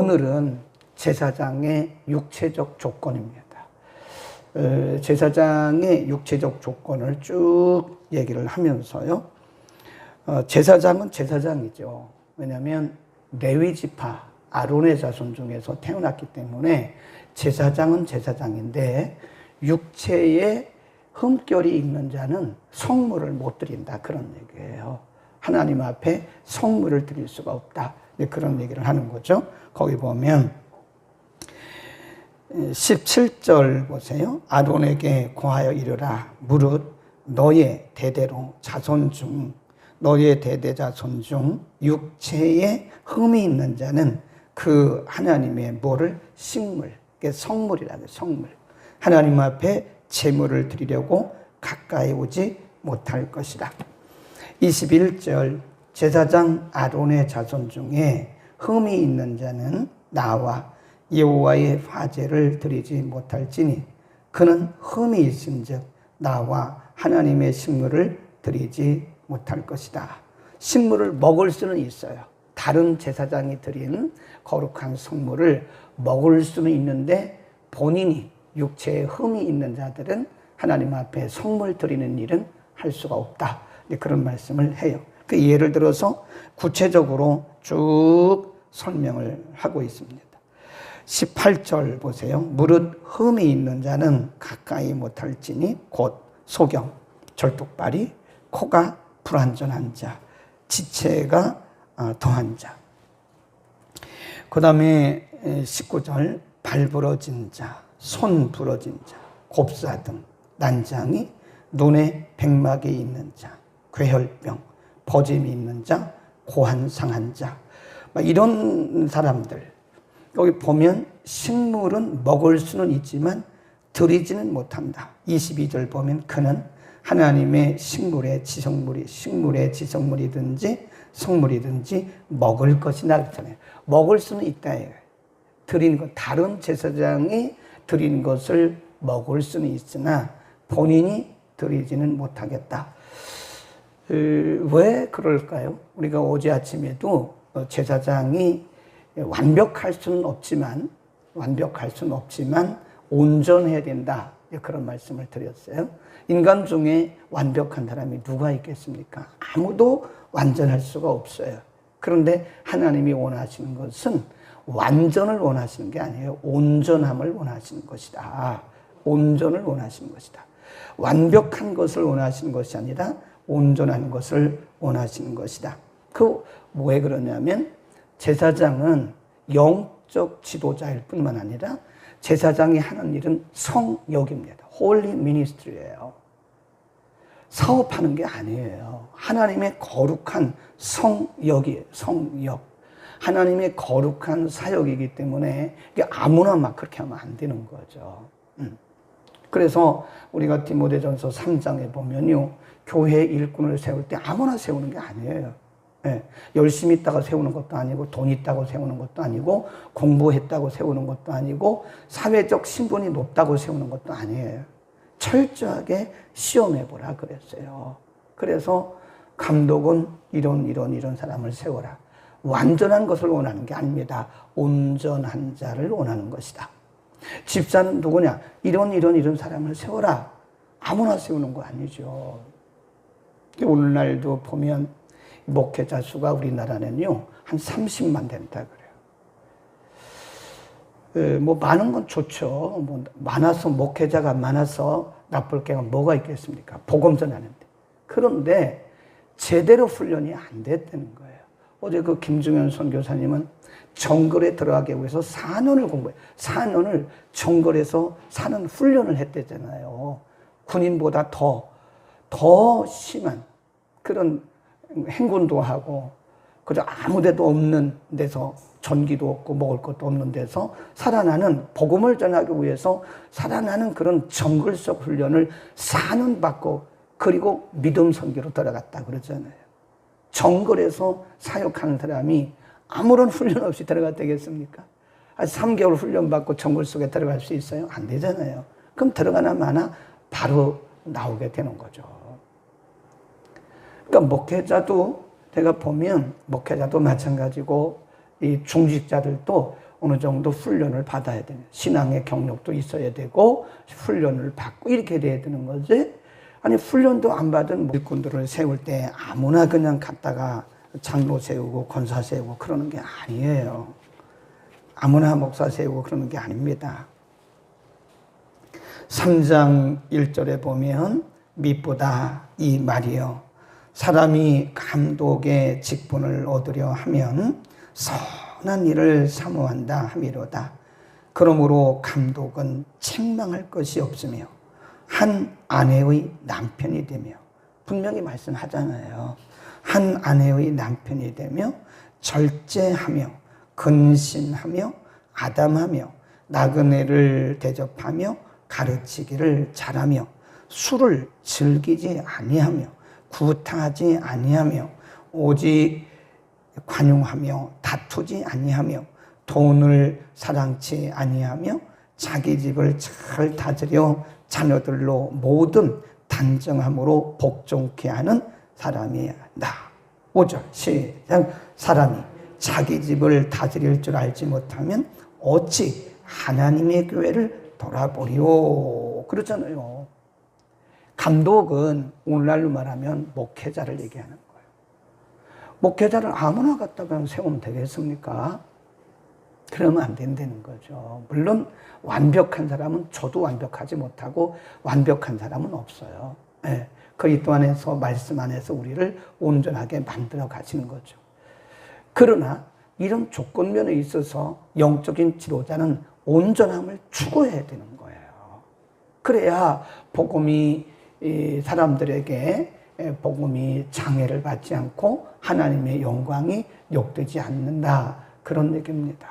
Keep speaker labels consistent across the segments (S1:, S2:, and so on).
S1: 오늘은 제사장의 육체적 조건입니다. 제사장의 육체적 조건을 쭉 얘기를 하면서요. 제사장은 제사장이죠. 왜냐하면 레위 지파 아론의 자손 중에서 태어났기 때문에 제사장은 제사장인데 육체에 흠결이 있는 자는 성물을 못 드린다, 그런 얘기예요. 하나님 앞에 성물을 드릴 수가 없다, 그런 얘기를 하는 거죠. 거기 보면 17절 보세요. 아론에게 고하여 이르라. 무릇 너의 대대로 자손 중, 너의 대대 자손 중 육체에 흠이 있는 자는 그 하나님의 뭐를? 식물, 성물이라고 해요. 성물. 하나님 앞에 제물을 드리려고 가까이 오지 못할 것이다. 21절 제사장 아론의 자손 중에 흠이 있는 자는 나와 여호와의 화제를 드리지 못할지니 그는 흠이 있은즉 나와 하나님의 식물을 드리지 못할 것이다. 식물을 먹을 수는 있어요. 다른 제사장이 드린 거룩한 성물을 먹을 수는 있는데 본인이 육체에 흠이 있는 자들은 하나님 앞에 성물 드리는 일은 할 수가 없다, 그런 말씀을 해요. 그 예를 들어서 구체적으로 쭉 설명을 하고 있습니다. 18절 보세요. 무릇 흠이 있는 자는 가까이 못할지니 곧 소경, 절뚝발이, 코가 불완전한 자, 지체가 더한 자. 그 다음에 19절 발 부러진 자, 손 부러진 자, 곱사등, 난장이, 눈에 백막이 있는 자, 괴혈병, 버짐이 있는 자, 고환 상한 자, 이런 사람들. 여기 보면 식물은 먹을 수는 있지만 드리지는 못한다. 22절 보면 그는 하나님의 식물의 지성물이든지 성물이든지 먹을 것이나 그렇잖아요. 먹을 수는 있다. 드리는 것, 다른 제사장이 드린 것을 먹을 수는 있으나 본인이 드리지는 못하겠다. 왜 그럴까요? 우리가 어제 아침에도 제사장이 완벽할 수는 없지만 온전해야 된다, 그런 말씀을 드렸어요. 인간 중에 완벽한 사람이 누가 있겠습니까? 아무도 완전할 수가 없어요. 그런데 하나님이 원하시는 것은 완전을 원하시는 게 아니에요. 온전함을 원하시는 것이다. 온전을 원하시는 것이다. 완벽한 것을 원하시는 것이 아니라 온전한 것을 원하시는 것이다. 왜 그러냐면 제사장은 영적 지도자일 뿐만 아니라 제사장이 하는 일은 성역입니다. 홀리 미니스트리예요. 사업하는 게 아니에요. 하나님의 거룩한 성역이에요. 성역. 하나님의 거룩한 사역이기 때문에 이게 아무나 막 그렇게 하면 안 되는 거죠. 그래서 우리가 디모데전서 3장에 보면요, 교회 일꾼을 세울 때 아무나 세우는 게 아니에요. 열심히 있다가 세우는 것도 아니고, 돈 있다고 세우는 것도 아니고, 공부했다고 세우는 것도 아니고, 사회적 신분이 높다고 세우는 것도 아니에요. 철저하게 시험해보라 그랬어요. 그래서 감독은 이런 사람을 세워라. 완전한 것을 원하는 게 아닙니다. 온전한 자를 원하는 것이다. 집사는 누구냐? 이런 사람을 세워라. 아무나 세우는 거 아니죠. 오늘날도 보면 목회자 수가 우리나라는요, 한 30만 된다 그래요. 많은 건 좋죠. 목회자가 많아서 나쁠 게 뭐가 있겠습니까? 복음 전하는데. 그런데 제대로 훈련이 안 됐다는 거예요. 어제 그 김중현 선교사님은 정글에 들어가기 위해서 4년을 공부해요. 4년을 정글에서 사는 훈련을 했대잖아요. 군인보다 더 심한 그런 행군도 하고, 그저 아무 데도 없는 데서, 전기도 없고 먹을 것도 없는 데서 살아나는, 복음을 전하기 위해서 살아나는 그런 정글 속 훈련을 4년 받고, 그리고 믿음 선교로 들어갔다 그러잖아요. 정글에서 사역하는 사람이 아무런 훈련 없이 들어갔다겠습니까? 3개월 훈련 받고 정글 속에 들어갈 수 있어요? 안 되잖아요. 그럼 들어가나 마나 바로 나오게 되는 거죠. 그러니까 목회자도 제가 보면 목회자도 마찬가지고 이 중직자들도 어느 정도 훈련을 받아야 되는, 신앙의 경력도 있어야 되고 훈련을 받고 이렇게 돼야 되는 거지. 아니 훈련도 안 받은 일꾼들을 세울 때 아무나 그냥 갔다가 장로 세우고 권사 세우고 그러는 게 아니에요. 아무나 목사 세우고 그러는 게 아닙니다. 3장 1절에 보면 밑보다 이 말이요, 사람이 감독의 직분을 얻으려 하면 선한 일을 사모한다 함이로다. 그러므로 감독은 책망할 것이 없으며 한 아내의 남편이 되며, 분명히 말씀하잖아요. 한 아내의 남편이 되며 절제하며 근신하며 아담하며 나그네를 대접하며 가르치기를 잘하며 술을 즐기지 아니하며 구타하지 아니하며 오직 관용하며 다투지 아니하며 돈을 사랑치 아니하며 자기 집을 잘 다스려 자녀들로 모든 단정함으로 복종케 하는 사람이다. 5절 시작. 사람이 자기 집을 다스릴 줄 알지 못하면 어찌 하나님의 교회를 돌아보리오. 그렇잖아요. 감독은 오늘날로 말하면 목회자를 얘기하는 거예요. 목회자를 아무나 갖다가 세우면 되겠습니까? 그러면 안 된다는 거죠. 물론 완벽한 사람은, 저도 완벽하지 못하고 완벽한 사람은 없어요. 네. 그리스도 안에서, 말씀 안에서 우리를 온전하게 만들어 가시는 거죠. 그러나 이런 조건면에 있어서 영적인 지도자는 온전함을 추구해야 되는 거예요. 그래야 복음이 사람들에게 복음이 장애를 받지 않고 하나님의 영광이 욕되지 않는다, 그런 얘기입니다.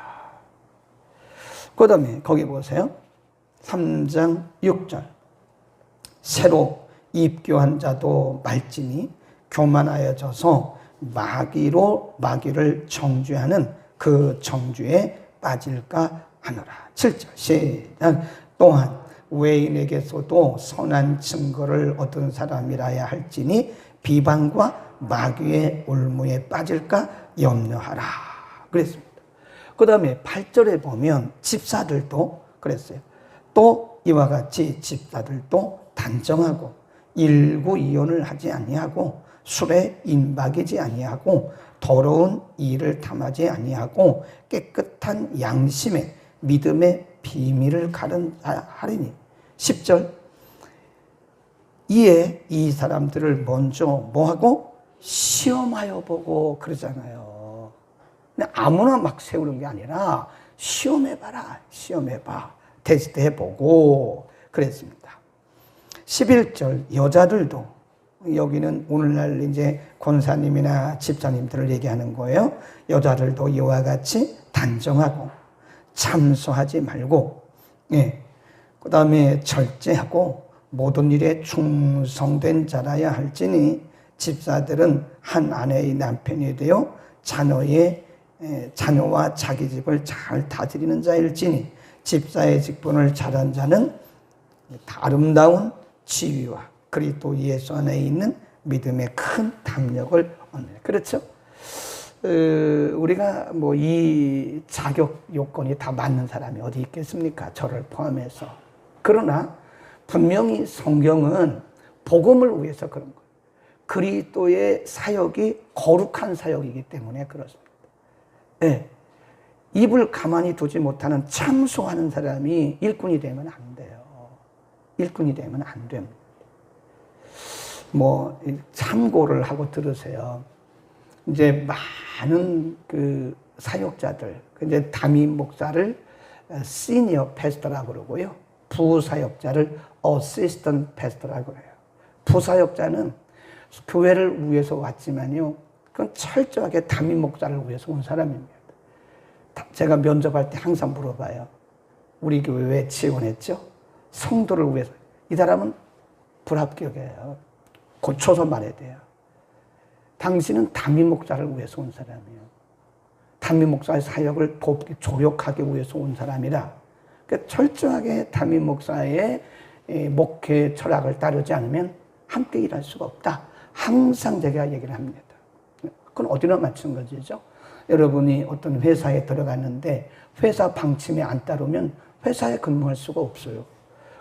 S1: 그 다음에 거기 보세요. 3장 6절 새로 입교한 자도 말지니 교만하여져서 마귀를 정죄하는 그 정죄에 빠질까 하노라. 7절 시작. 또한 외인에게서도 선한 증거를 얻은 사람이라야 할지니 비방과 마귀의 올무에 빠질까 염려하라 그랬습니다. 그 다음에 8절에 보면 집사들도 그랬어요. 또 이와 같이 집사들도 단정하고 일구이혼을 하지 아니하고 술에 임박이지 아니하고 더러운 일을 탐하지 아니하고 깨끗한 양심에 믿음의 비밀을 가른하리니. 10절 이에 이 사람들을 먼저 뭐하고 시험하여 보고 그러잖아요. 그냥 아무나 막 세우는 게 아니라 시험해봐라, 시험해봐, 테스트해보고 그랬습니다. 11절 여자들도, 여기는 오늘날 이제 권사님이나 집사님들을 얘기하는 거예요. 여자들도 이와 같이 단정하고 참소하지 말고, 예, 그 다음에 절제하고 모든 일에 충성된 자라야 할지니 집사들은 한 아내의 남편이 되어 자녀와 자기 집을 잘 다스리는 자일지니 집사의 직분을 잘한 자는 아름다운 지위와 그리스도 예수 안에 있는 믿음의 큰 담력을 얻는. 그렇죠? 우리가 뭐 이 자격 요건이 다 맞는 사람이 어디 있겠습니까? 저를 포함해서. 그러나 분명히 성경은 복음을 위해서 그런 거예요. 그리스도의 사역이 거룩한 사역이기 때문에 그렇습니다. 네. 입을 가만히 두지 못하는 참소하는 사람이 일꾼이 되면 안 돼요. 일꾼이 되면 안 됩니다. 뭐 참고를 하고 들으세요. 이제 많은 그 사역자들, 이제 담임 목사를 시니어 패스터라고 그러고요. 부사역자를 어시스턴트 패스터라고 그래요. 부사역자는 교회를 위해서 왔지만요, 그건 철저하게 담임 목사를 위해서 온 사람입니다. 제가 면접할 때 항상 물어봐요. 우리 교회 왜 지원했죠? 성도를 위해서. 이 사람은 불합격이에요. 고쳐서 말해야 돼요. 당신은 담임 목사를 위해서 온 사람이에요. 담임 목사의 사역을 돕기, 조력하기 위해서 온 사람이라, 그러니까 철저하게 담임 목사의 목회 철학을 따르지 않으면 함께 일할 수가 없다. 항상 제가 얘기를 합니다. 그건 어디나 마찬가지죠. 여러분이 어떤 회사에 들어갔는데 회사 방침에 안 따르면 회사에 근무할 수가 없어요.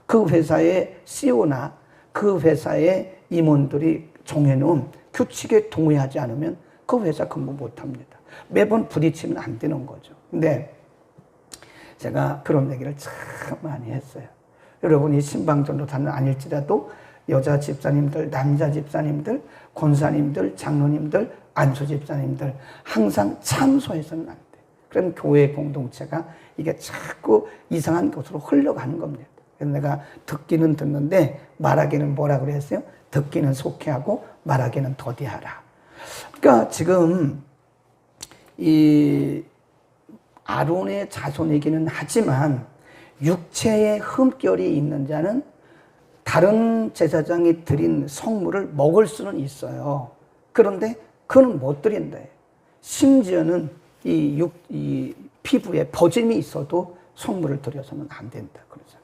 S1: 그 회사의 CEO나 그 회사의 임원들이 정해놓은 규칙에 동의하지 않으면 그 회사 근무 못합니다. 매번 부딪히면 안 되는 거죠. 근데 제가 그런 얘기를 참 많이 했어요. 여러분이 신방전도사는 아닐지라도 여자 집사님들, 남자 집사님들, 권사님들, 장로님들, 안수 집사님들 항상 참소해서는 안 돼. 그런 교회 공동체가 이게 자꾸 이상한 곳으로 흘러가는 겁니다. 그래서 내가 듣기는 듣는데 말하기는 뭐라 그랬어요? 듣기는 속해하고 말하기는 더디하라. 그러니까 지금 이 아론의 자손이기는 하지만 육체의 흠결이 있는 자는 다른 제사장이 드린 성물을 먹을 수는 있어요. 그런데 그는 못 드린다. 심지어는 이 피부에 버짐이 있어도 성물을 드려서는 안 된다. 그러죠.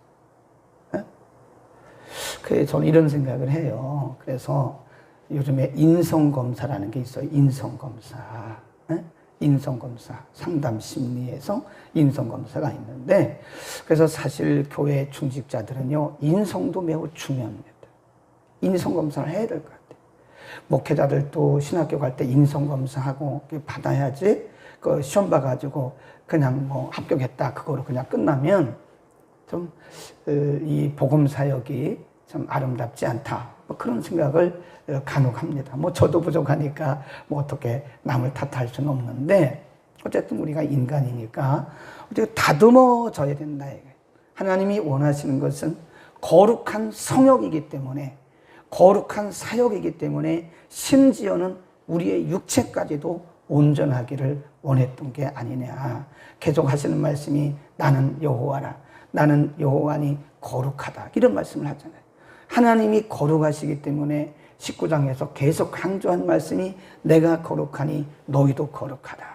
S1: 그래서 저는 이런 생각을 해요. 그래서 요즘에 인성검사라는 게 있어요. 인성검사. 인성검사. 상담심리에서 인성검사가 있는데, 그래서 사실 교회 중직자들은요, 인성도 매우 중요합니다. 인성검사를 해야 될 것 같아요. 목회자들도 신학교 갈 때 인성검사하고 받아야지, 그 시험 봐가지고 그냥 뭐 합격했다, 그거로 그냥 끝나면 좀, 이 복음사역이 좀 아름답지 않다. 뭐 그런 생각을 간혹 합니다. 뭐 저도 부족하니까 뭐 어떻게 남을 탓할 수는 없는데, 어쨌든 우리가 인간이니까 어쨌든 다듬어져야 된다. 하나님이 원하시는 것은 거룩한 성역이기 때문에, 거룩한 사역이기 때문에 심지어는 우리의 육체까지도 온전하기를 원했던 게 아니냐. 계속 하시는 말씀이 나는 여호와라. 나는 여호와니 거룩하다. 이런 말씀을 하잖아요. 하나님이 거룩하시기 때문에 19장에서 계속 강조한 말씀이 내가 거룩하니 너희도 거룩하다.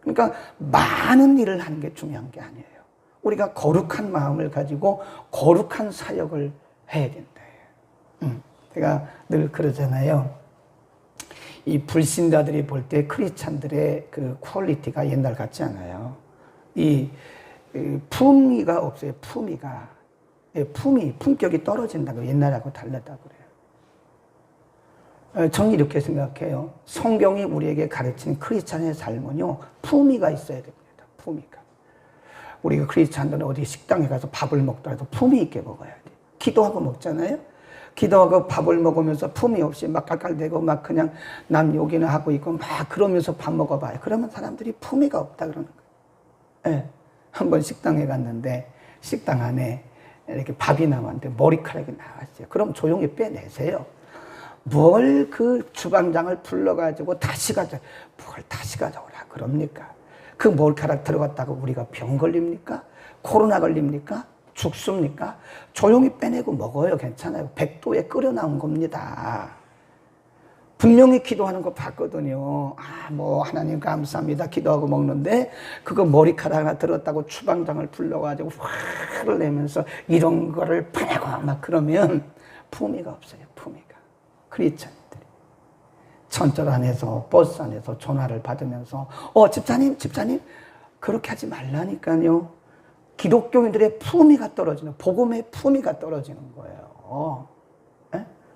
S1: 그러니까 많은 일을 하는 게 중요한 게 아니에요. 우리가 거룩한 마음을 가지고 거룩한 사역을 해야 된다. 제가 늘 그러잖아요. 이 불신자들이 볼 때 크리스찬들의 그 퀄리티가 옛날 같지 않아요. 이 품위가 없어요. 품위가. 품격이 떨어진다고, 옛날하고 다르다고 그래요. 저는 이렇게 생각해요. 성경이 우리에게 가르치는 크리스찬의 삶은요, 품위가 있어야 됩니다. 품위가. 우리가 크리스찬들은 어디 식당에 가서 밥을 먹더라도 품위 있게 먹어야 돼요. 기도하고 먹잖아요. 기도하고 밥을 먹으면서 품위 없이 막 깔깔대고 막 그냥 남 욕이나 하고 있고 막 그러면서 밥 먹어봐요. 그러면 사람들이 품위가 없다 그러는 거예요. 네. 한번 식당에 갔는데 식당 안에 이렇게 밥이 남았는데 머리카락이 나왔어요. 그럼 조용히 빼내세요. 뭘 그 주방장을 불러가지고 다시 뭘 다시 가져오라 그럽니까? 그 머리카락 들어갔다고 우리가 병 걸립니까? 코로나 걸립니까? 죽습니까? 조용히 빼내고 먹어요. 괜찮아요. 100도에 끓여 나온 겁니다. 분명히 기도하는 거 봤거든요. 뭐 하나님 감사합니다. 기도하고 먹는데 그거 머리카락 하나 들었다고 주방장을 불러가지고 화를 내면서 이런 거를 파내고 막 그러면 품위가 없어요. 품위가. 크리스찬들이 천절 안에서 버스 안에서 전화를 받으면서 집사님 그렇게 하지 말라니까요. 기독교인들의 품위가 떨어지는, 복음의 품위가 떨어지는 거예요.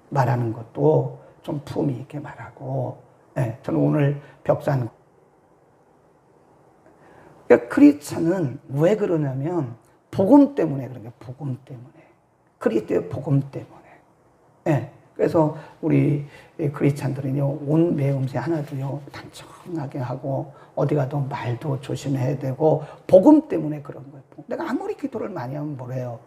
S1: 말하는 것도 좀 품위 있게 말하고. 저는 오늘 벽산. 그러니까 크리스찬은 왜 그러냐면 복음 때문에 그런 거예요. 복음 때문에. 그리스도의 복음 때문에. 그래서 우리 크리스찬들은요, 온 매음새 하나도요, 단정하게 하고, 어디 가도 말도 조심해야 되고, 복음 때문에 그런 거예요. 내가 아무리 기도를 많이 하면 뭐래요?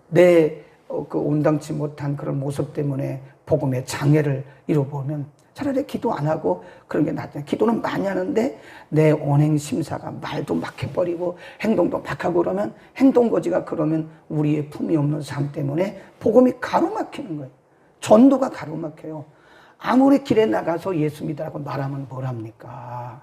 S1: 내 그 온당치 못한 그런 모습 때문에 복음의 장애를 이뤄보면 차라리 기도 안 하고 그런 게 낫잖아요. 기도는 많이 하는데 내 언행 심사가 말도 막 해버리고 행동도 막 하고 그러면 행동거지가 그러면 우리의 품이 없는 삶 때문에 복음이 가로막히는 거예요. 전도가 가로막혀요. 아무리 길에 나가서 예수 믿으라고 말하면 뭘 합니까?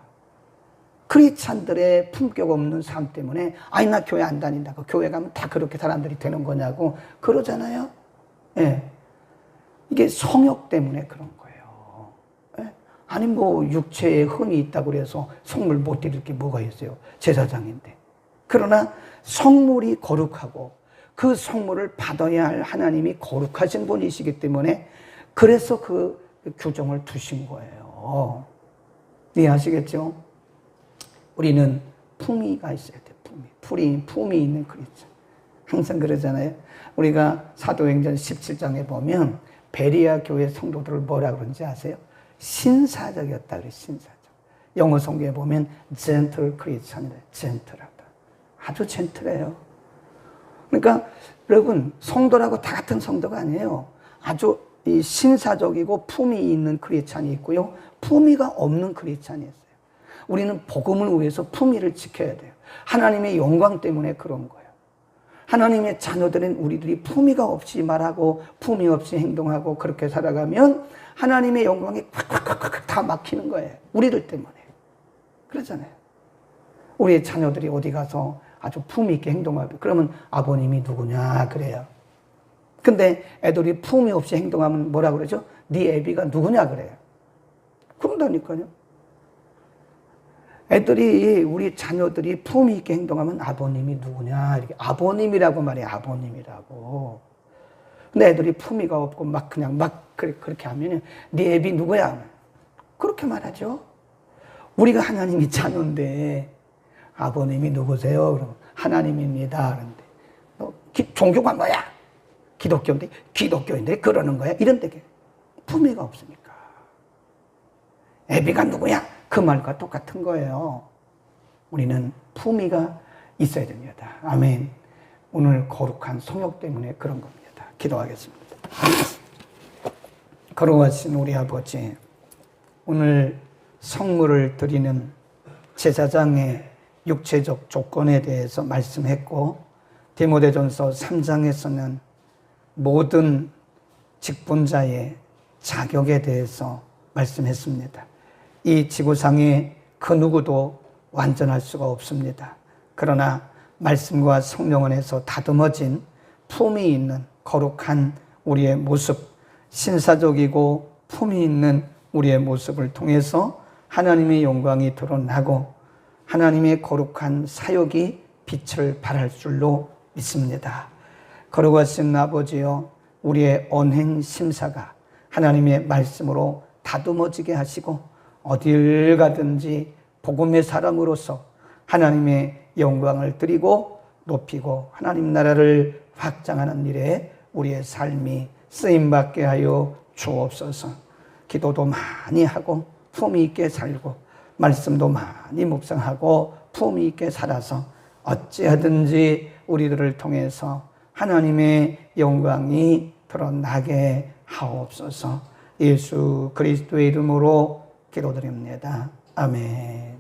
S1: 크리스찬들의 품격 없는 삶 때문에 나 교회 안 다닌다고, 교회 가면 다 그렇게 사람들이 되는 거냐고 그러잖아요. 이게 성욕 때문에 그런 거예요. 아니 뭐 육체에 흠이 있다고 그래서 성물 못 드릴 게 뭐가 있어요. 제사장인데. 그러나 성물이 거룩하고 그 성물을 받아야 할 하나님이 거룩하신 분이시기 때문에 그래서 그 규정을 두신 거예요. 이해하시겠죠? 우리는 품위가 있어야 돼. 품위 있는 크리스찬. 항상 그러잖아요. 우리가 사도행전 17장에 보면 베리아 교회 성도들을 뭐라 그런지 아세요? 신사적이었다 그래. 신사적. 영어 성경에 보면 gentle Christian이래. 젠틀하다. 아주 젠틀해요. 그러니까 여러분, 성도라고 다 같은 성도가 아니에요. 아주 이 신사적이고 품위 있는 크리스찬이 있고요, 품위가 없는 크리스찬이 있어요. 우리는 복음을 위해서 품위를 지켜야 돼요. 하나님의 영광 때문에 그런 거예요. 하나님의 자녀들은 우리들이 품위가 없이 말하고 품위 없이 행동하고 그렇게 살아가면 하나님의 영광이 콱콱콱콱 다 막히는 거예요. 우리들 때문에. 그러잖아요. 우리의 자녀들이 어디 가서 아주 품위 있게 행동하고 그러면 아버님이 누구냐 그래요. 근데 애들이 품위 없이 행동하면 뭐라 그러죠? 네 애비가 누구냐 그래요. 그런다니까요. 애들이, 우리 자녀들이 품위 있게 행동하면 아버님이 누구냐 이렇게 아버님이라고 말해요. 아버님이라고. 근데 애들이 품위가 없고 막 그냥 막 그렇게 하면 네 애비 누구야? 그렇게 말하죠. 우리가 하나님이 자녀인데 아버님이 누구세요? 그러면 하나님입니다. 그런데 너 종교가 뭐야? 기독교인데 그러는 거야? 이런데 품위가 없으니까. 애비가 누구야? 그 말과 똑같은 거예요. 우리는 품위가 있어야 됩니다. 아멘. 오늘 거룩한 성욕 때문에 그런 겁니다. 기도하겠습니다. 거룩하신 우리 아버지, 오늘 성물을 드리는 제사장의 육체적 조건에 대해서 말씀했고, 디모데전서 3장에서는 모든 직분자의 자격에 대해서 말씀했습니다. 이 지구상에 그 누구도 완전할 수가 없습니다. 그러나 말씀과 성령 안에서 다듬어진 품위 있는 거룩한 우리의 모습, 신사적이고 품위 있는 우리의 모습을 통해서 하나님의 영광이 드러나고 하나님의 거룩한 사역이 빛을 발할 줄로 믿습니다. 거룩하신 아버지여, 우리의 언행 심사가 하나님의 말씀으로 다듬어지게 하시고 어딜 가든지 복음의 사람으로서 하나님의 영광을 드리고 높이고 하나님 나라를 확장하는 일에 우리의 삶이 쓰임받게 하여 주옵소서. 기도도 많이 하고 품위 있게 살고 말씀도 많이 묵상하고 품위 있게 살아서 어찌하든지 우리들을 통해서 하나님의 영광이 드러나게 하옵소서. 예수 그리스도의 이름으로 기도드립니다. 아멘.